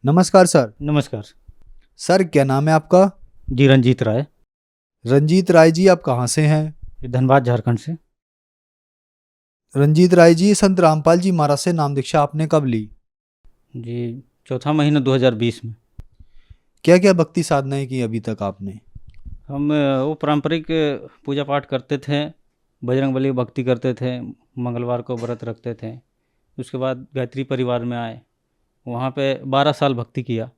नमस्कार सर। नमस्कार। सर क्या नाम है आपका? जी, रंजीत राय। रंजीत राय जी, आप कहाँ से हैं? ये धनबाद झारखंड से। रंजीत राय जी, संत रामपाल जी महाराज से नाम दीक्षा आपने कब ली? जी, चौथा महीना 2020 में। क्या क्या भक्ति साधनाएं की अभी तक आपने? हम वो पारंपरिक पूजा पाठ करते थे, बजरंगबली की भक्ति करते थे, मंगलवार को व्रत रखते थे। उसके बाद गायत्री परिवार में आए, वहाँ पे 12 साल भक्ति किया।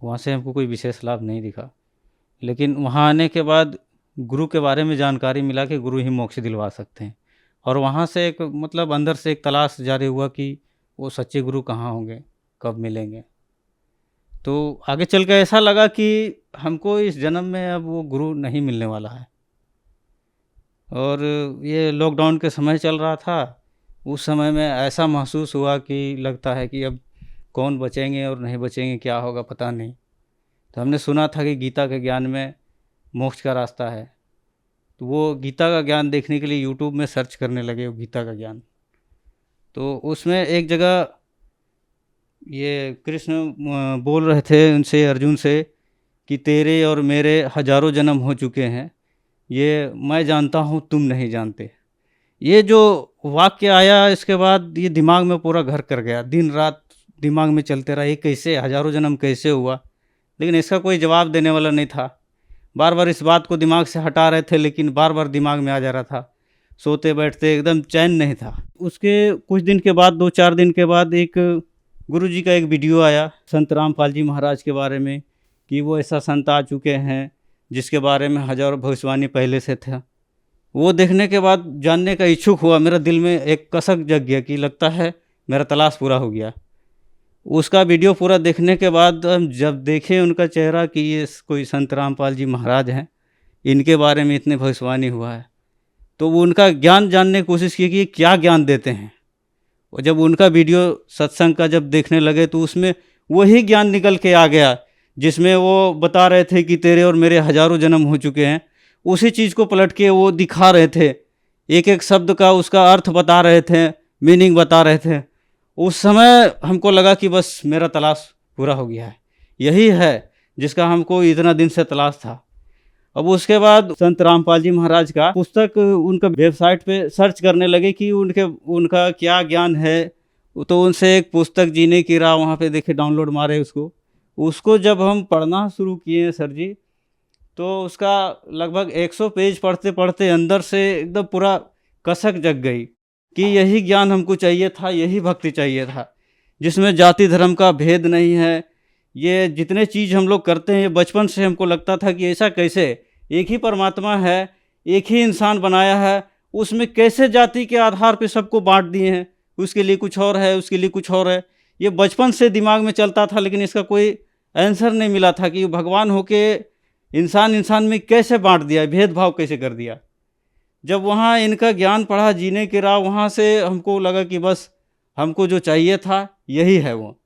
वहाँ से हमको कोई विशेष लाभ नहीं दिखा, लेकिन वहाँ आने के बाद गुरु के बारे में जानकारी मिला कि गुरु ही मोक्ष दिलवा सकते हैं। और वहाँ से एक मतलब अंदर से एक तलाश जारी हुआ कि वो सच्चे गुरु कहाँ होंगे, कब मिलेंगे। तो आगे चल के ऐसा लगा कि हमको इस जन्म में अब वो गुरु नहीं मिलने वाला है। और ये लॉकडाउन के समय चल रहा था। उस समय में ऐसा महसूस हुआ कि लगता है कि अब कौन बचेंगे और नहीं बचेंगे, क्या होगा पता नहीं। तो हमने सुना था कि गीता के ज्ञान में मोक्ष का रास्ता है, तो वो गीता का ज्ञान देखने के लिए यूट्यूब में सर्च करने लगे, वो गीता का ज्ञान। तो उसमें एक जगह ये कृष्ण बोल रहे थे उनसे, अर्जुन से, कि तेरे और मेरे हजारों जन्म हो चुके हैं, ये मैं जानता हूँ तुम नहीं जानते। ये जो वाक्य आया, इसके बाद ये दिमाग में पूरा घर कर गया। दिन रात दिमाग में चलते रहा, ये कैसे हजारों जन्म कैसे हुआ। लेकिन इसका कोई जवाब देने वाला नहीं था। बार बार इस बात को दिमाग से हटा रहे थे, लेकिन बार बार दिमाग में आ जा रहा था। सोते बैठते एकदम चैन नहीं था। उसके कुछ दिन के बाद, 2-4 दिन के बाद, एक गुरु जी का एक वीडियो आया संत रामपाल जी महाराज के बारे में, कि वो ऐसा संत आ चुके हैं जिसके बारे में हजारों भविष्यवाणी पहले से था। वो देखने के बाद जानने का इच्छुक हुआ, मेरा दिल में एक कसक जग गया कि लगता है मेरा तलाश पूरा हो गया। उसका वीडियो पूरा देखने के बाद हम जब देखे उनका चेहरा कि ये कोई संत रामपाल जी महाराज हैं, इनके बारे में इतने भविष्यवाणी हुआ है, तो वो उनका ज्ञान जानने की कोशिश की कि ये क्या ज्ञान देते हैं। और जब उनका वीडियो सत्संग का जब देखने लगे, तो उसमें वही ज्ञान निकल के आ गया जिसमें वो बता रहे थे कि तेरे और मेरे हजारों जन्म हो चुके हैं। उसी चीज़ को पलट के वो दिखा रहे थे, एक एक शब्द का उसका अर्थ बता रहे थे, मीनिंग बता रहे थे। उस समय हमको लगा कि बस मेरा तलाश पूरा हो गया है, यही है जिसका हमको इतना दिन से तलाश था। अब उसके बाद संत रामपाल जी महाराज का पुस्तक उनका वेबसाइट पे सर्च करने लगे कि उनका क्या ज्ञान है। तो उनसे एक पुस्तक जीने की राह वहाँ पे देखे, डाउनलोड मारे उसको। उसको जब हम पढ़ना शुरू किए सर जी, तो उसका लगभग 100 पेज पढ़ते पढ़ते अंदर से एकदम पूरा कसक जग गई कि यही ज्ञान हमको चाहिए था, यही भक्ति चाहिए था, जिसमें जाति धर्म का भेद नहीं है। ये जितने चीज़ हम लोग करते हैं, ये बचपन से हमको लगता था कि ऐसा कैसे, एक ही परमात्मा है, एक ही इंसान बनाया है, उसमें कैसे जाति के आधार पे सबको बांट दिए हैं, उसके लिए कुछ और है, उसके लिए कुछ और है। ये बचपन से दिमाग में चलता था, लेकिन इसका कोई आंसर नहीं मिला था कि भगवान होके इंसान इंसान में कैसे बांट दिया, भेदभाव कैसे कर दिया। जब वहाँ इनका ज्ञान पढ़ा, जीने की राह, वहाँ से हमको लगा कि बस हमको जो चाहिए था यही है वो।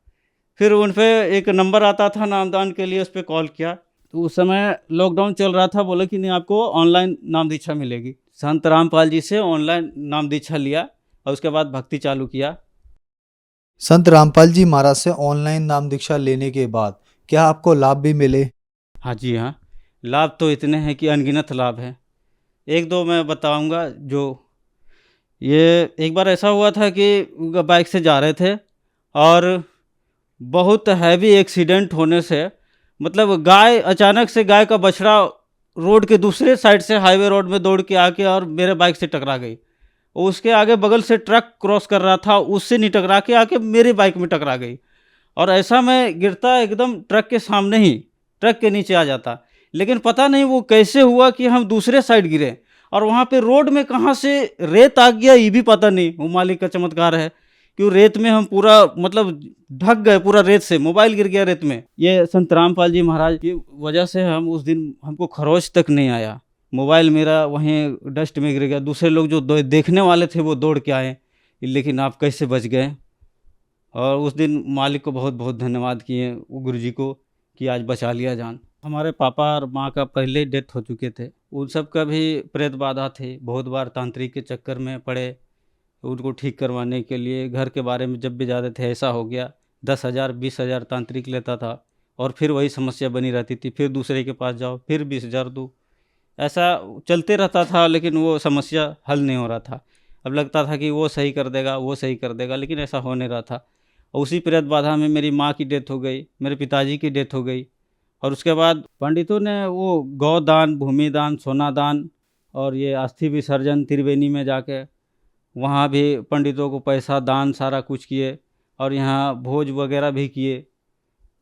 फिर उन पे एक नंबर आता था नामदान के लिए, उस पर कॉल किया। तो उस समय लॉकडाउन चल रहा था, बोले कि नहीं आपको ऑनलाइन नाम दीक्षा मिलेगी। संत रामपाल जी से ऑनलाइन नाम दीक्षा लिया और उसके बाद भक्ति चालू किया। संत रामपाल जी महाराज से ऑनलाइन नाम दीक्षा लेने के बाद क्या आपको लाभ भी मिले? हाँ जी हाँ, लाभ तो इतने हैं कि अनगिनत लाभ हैं। एक दो मैं बताऊंगा। जो ये एक बार ऐसा हुआ था कि बाइक से जा रहे थे और बहुत हैवी एक्सीडेंट होने से, मतलब गाय, अचानक से गाय का बछड़ा रोड के दूसरे साइड से हाईवे रोड में दौड़ के आके और मेरे बाइक से टकरा गई। और उसके आगे बगल से ट्रक क्रॉस कर रहा था, उससे नहीं टकरा के आके मेरी बाइक में टकरा गई। और ऐसा मैं गिरता एकदम ट्रक के सामने ही, ट्रक के नीचे आ जाता। लेकिन पता नहीं वो कैसे हुआ कि हम दूसरे साइड गिरे, और वहाँ पे रोड में कहाँ से रेत आ गया ये भी पता नहीं। वो मालिक का चमत्कार है कि रेत में हम पूरा मतलब ढक गए, पूरा रेत से मोबाइल गिर गया रेत में। ये संत रामपाल जी महाराज की वजह से हम उस दिन, हमको खरोच तक नहीं आया, मोबाइल मेरा वहीं डस्ट में गिर गया। दूसरे लोग जो देखने वाले थे वो दौड़ के आए, लेकिन आप कैसे बच गए। और उस दिन मालिक को बहुत बहुत धन्यवाद किए, वो गुरु जी को, कि आज बचा लिया जान। हमारे पापा और माँ का पहले डेथ हो चुके थे, उन सब का भी प्रेत बाधा थी। बहुत बार तांत्रिक के चक्कर में पड़े, उनको ठीक करवाने के लिए घर के बारे में जब भी जाते थे ऐसा हो गया, 10,000 20,000 तांत्रिक लेता था और फिर वही समस्या बनी रहती थी। फिर दूसरे के पास जाओ, फिर 20,000 दो, ऐसा चलते रहता था, लेकिन वो समस्या हल नहीं हो रहा था। अब लगता था कि वो सही कर देगा, वो सही कर देगा, लेकिन ऐसा हो नहीं रहा था। और उसी प्रेत बाधा में मेरी माँ की डेथ हो गई, मेरे पिताजी की डेथ हो गई। और उसके बाद पंडितों ने वो गौदान, भूमि दान, सोना दान और ये अस्थि विसर्जन त्रिवेणी में जाके वहाँ भी पंडितों को पैसा दान सारा कुछ किए और यहाँ भोज वगैरह भी किए।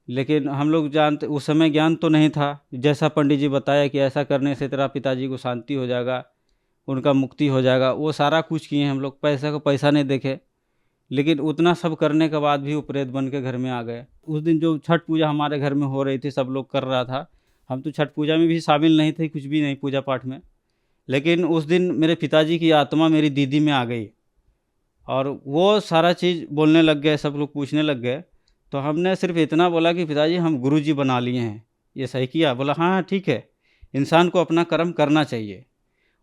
लेकिन हम लोग जानते, उस समय ज्ञान तो नहीं था। जैसा पंडित जी बताया कि ऐसा करने से तेरा पिताजी को शांति हो जाएगा, उनका मुक्ति हो जाएगा, वो सारा कुछ किए हम लोग। पैसा को पैसा नहीं देखे, लेकिन उतना सब करने के बाद भी वो प्रेत बन के घर में आ गए। उस दिन जो छठ पूजा हमारे घर में हो रही थी, सब लोग कर रहा था, हम तो छठ पूजा में भी शामिल नहीं थे, कुछ भी नहीं पूजा पाठ में। लेकिन उस दिन मेरे पिताजी की आत्मा मेरी दीदी में आ गई और वो सारा चीज़ बोलने लग गए, सब लोग पूछने लग गए। तो हमने सिर्फ इतना बोला कि पिताजी हम गुरुजी बना लिए हैं, ये सही किया? बोला हाँ हाँ ठीक है, इंसान को अपना कर्म करना चाहिए।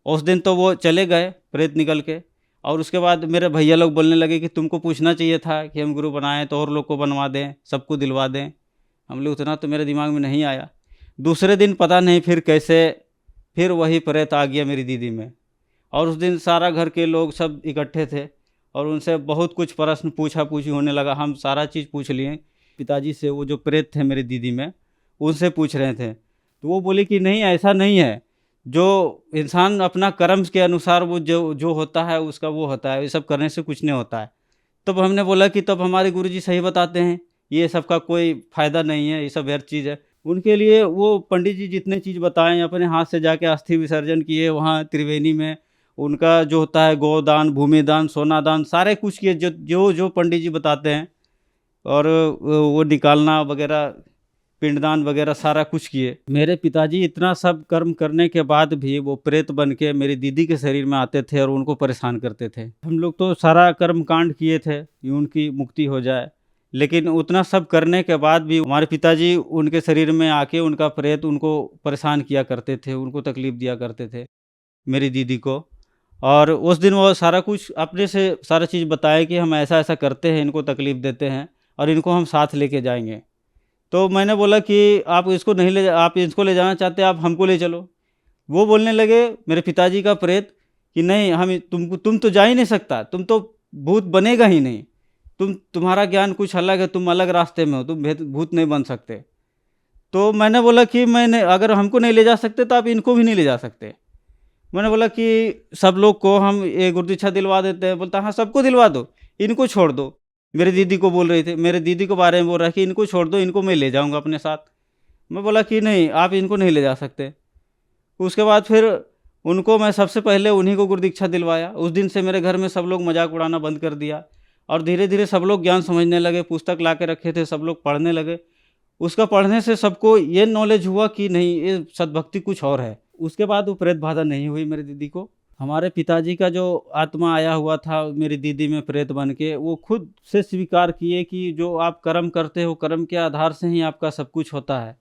उस दिन तो वो चले गए प्रेत निकल के। और उसके बाद मेरे भैया लोग बोलने लगे कि तुमको पूछना चाहिए था कि हम गुरु बनाएं तो और लोग को बनवा दें, सबको दिलवा दें। हम लोग, उतना तो मेरे दिमाग में नहीं आया। दूसरे दिन पता नहीं फिर कैसे फिर वही प्रेत आ गया मेरी दीदी में। और उस दिन सारा घर के लोग सब इकट्ठे थे और उनसे बहुत कुछ प्रश्न पूछा पूछी होने लगा। हम सारा चीज़ पूछ लिए पिताजी से, वो जो प्रेत थे मेरी दीदी में उनसे पूछ रहे थे। तो वो बोले कि नहीं, ऐसा नहीं है, जो इंसान अपना कर्म के अनुसार वो जो जो होता है उसका वो होता है, ये सब करने से कुछ नहीं होता है। तब हमने बोला कि तब हमारे गुरुजी सही बताते हैं, ये सब का कोई फ़ायदा नहीं है, ये सब व्यर्थ चीज़ है। उनके लिए वो पंडित जी जितने चीज़ बताएँ, अपने हाथ से जाके अस्थि विसर्जन किए वहाँ त्रिवेणी में। उनका जो होता है गोदान, भूमि दान, सोना दान, सारे कुछ किए जो जो जो पंडित जी बताते हैं। और वो निकालना वगैरह, पिंडदान वगैरह सारा कुछ किए। मेरे पिताजी इतना सब कर्म करने के बाद भी वो प्रेत बन के मेरी दीदी के शरीर में आते थे और उनको परेशान करते थे। हम लोग तो सारा कर्म कांड किए थे कि उनकी मुक्ति हो जाए, लेकिन उतना सब करने के बाद भी हमारे पिताजी उनके शरीर में आके उनका प्रेत उनको परेशान किया करते थे, उनको तकलीफ़ दिया करते थे, मेरी दीदी को। और उस दिन वो सारा कुछ अपने से सारा चीज़ बताए कि हम ऐसा-ऐसा करते हैं, इनको तकलीफ़ देते हैं और इनको हम साथ लेके जाएँगे। तो मैंने बोला कि आप इसको नहीं ले आप इसको ले जाना चाहते, आप हमको ले चलो। वो बोलने लगे मेरे पिताजी का प्रेत कि नहीं, हम तुम तो जा ही नहीं सकता, तुम तो भूत बनेगा ही नहीं। तुम्हारा ज्ञान कुछ अलग है, तुम अलग रास्ते में हो, तुम भूत नहीं बन सकते। तो मैंने बोला कि मैंने, अगर हमको नहीं ले जा सकते तो आप इनको भी नहीं ले जा सकते। मैंने बोला कि सब लोग को हम ये गुरुदीक्षा दिलवा देते हैं। बोलता हाँ सबको दिलवा दो, इनको छोड़ दो। मेरी दीदी को बोल रही थी, मेरे दीदी के बारे में बोल रहा है कि इनको छोड़ दो, इनको मैं ले जाऊंगा अपने साथ। मैं बोला कि नहीं, आप इनको नहीं ले जा सकते। उसके बाद फिर उनको मैं सबसे पहले उन्हीं को गुरुदीक्षा दिलवाया। उस दिन से मेरे घर में सब लोग मजाक उड़ाना बंद कर दिया और धीरे धीरे सब लोग ज्ञान समझने लगे। पुस्तक ला के रखे थे, सब लोग पढ़ने लगे। उसका पढ़ने से सबको ये नॉलेज हुआ कि नहीं, ये सद्भक्ति कुछ और है। उसके बाद वो प्रेत बाधा नहीं हुई मेरी दीदी को। हमारे पिताजी का जो आत्मा आया हुआ था मेरी दीदी में प्रेत बन के, वो खुद से स्वीकार किए कि जो आप कर्म करते हो, कर्म के आधार से ही आपका सब कुछ होता है।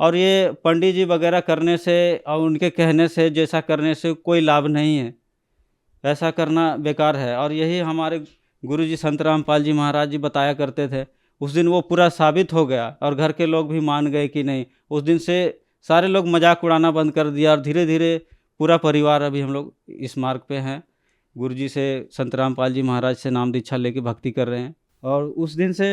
और ये पंडित जी वगैरह करने से और उनके कहने से, जैसा करने से कोई लाभ नहीं है, ऐसा करना बेकार है। और यही हमारे गुरुजी संत रामपाल जी महाराज जी बताया करते थे। उस दिन वो पूरा साबित हो गया और घर के लोग भी मान गए कि नहीं। उस दिन से सारे लोग मजाक उड़ाना बंद कर दिया और धीरे धीरे पूरा परिवार अभी हम लोग इस मार्ग पे हैं। गुरुजी से, संत रामपाल जी महाराज से नाम दीक्षा लेके भक्ति कर रहे हैं। और उस दिन से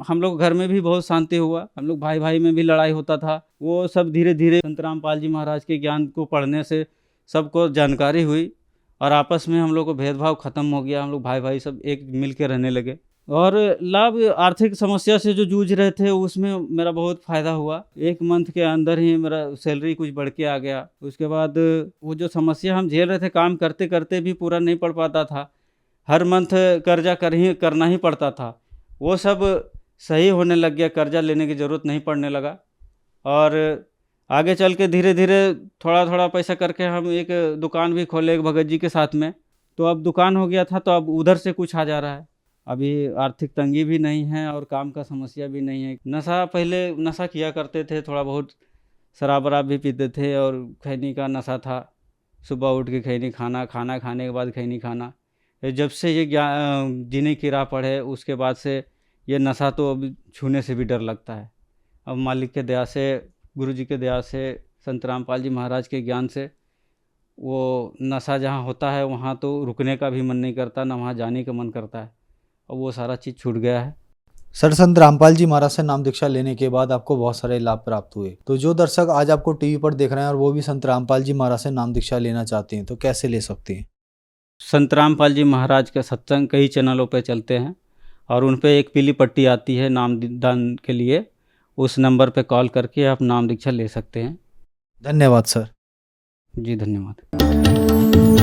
हम लोग घर में भी बहुत शांति हुआ। हम लोग भाई भाई में भी लड़ाई होता था, वो सब धीरे धीरे संत रामपाल जी महाराज के ज्ञान को पढ़ने से सबको जानकारी हुई और आपस में हम लोग को भेदभाव खत्म हो गया। हम लोग भाई भाई सब एक मिल के रहने लगे। और लाभ, आर्थिक समस्या से जो जूझ रहे थे उसमें मेरा बहुत फ़ायदा हुआ। 1 मंथ के अंदर ही मेरा सैलरी कुछ बढ़ के आ गया। उसके बाद वो जो समस्या हम झेल रहे थे, काम करते करते भी पूरा नहीं पड़ पाता था, हर मंथ कर्जा करना ही पड़ता था, वो सब सही होने लग गया। कर्जा लेने की ज़रूरत नहीं पड़ने लगा। और आगे चल के धीरे धीरे थोड़ा थोड़ा पैसा करके हम एक दुकान भी खोले एक भगत जी के साथ में। तो अब दुकान हो गया था, तो अब उधर से कुछ आ जा रहा है। अभी आर्थिक तंगी भी नहीं है और काम का समस्या भी नहीं है। नशा, पहले नशा किया करते थे, थोड़ा बहुत शराब वराब भी पीते थे और खैनी का नशा था। सुबह उठ के खैनी खाना, खाना खाने के बाद खैनी खाना। जब से ये जीने की राह पड़े उसके बाद से ये नशा तो अब छूने से भी डर लगता है। अब मालिक के दया से, गुरु जी के दया से, संत रामपाल जी महाराज के ज्ञान से वो नशा जहाँ होता है वहाँ तो रुकने का भी मन नहीं करता, ना वहाँ जाने का मन करता है। अब वो सारा चीज़ छूट गया है। सर, संत रामपाल जी महाराज से नाम दीक्षा लेने के बाद आपको बहुत सारे लाभ प्राप्त हुए, तो जो दर्शक आज आपको टीवी पर देख रहे हैं और वो भी संत रामपाल जी महाराज से नाम दीक्षा लेना चाहते हैं तो कैसे ले सकते हैं? संत रामपाल जी महाराज का सत्संग कई चैनलों पे चलते हैं और उन पे एक पीली पट्टी आती है नाम दान के लिए। उस नंबर पे कॉल करके आप नाम दीक्षा ले सकते हैं। धन्यवाद सर। जी धन्यवाद।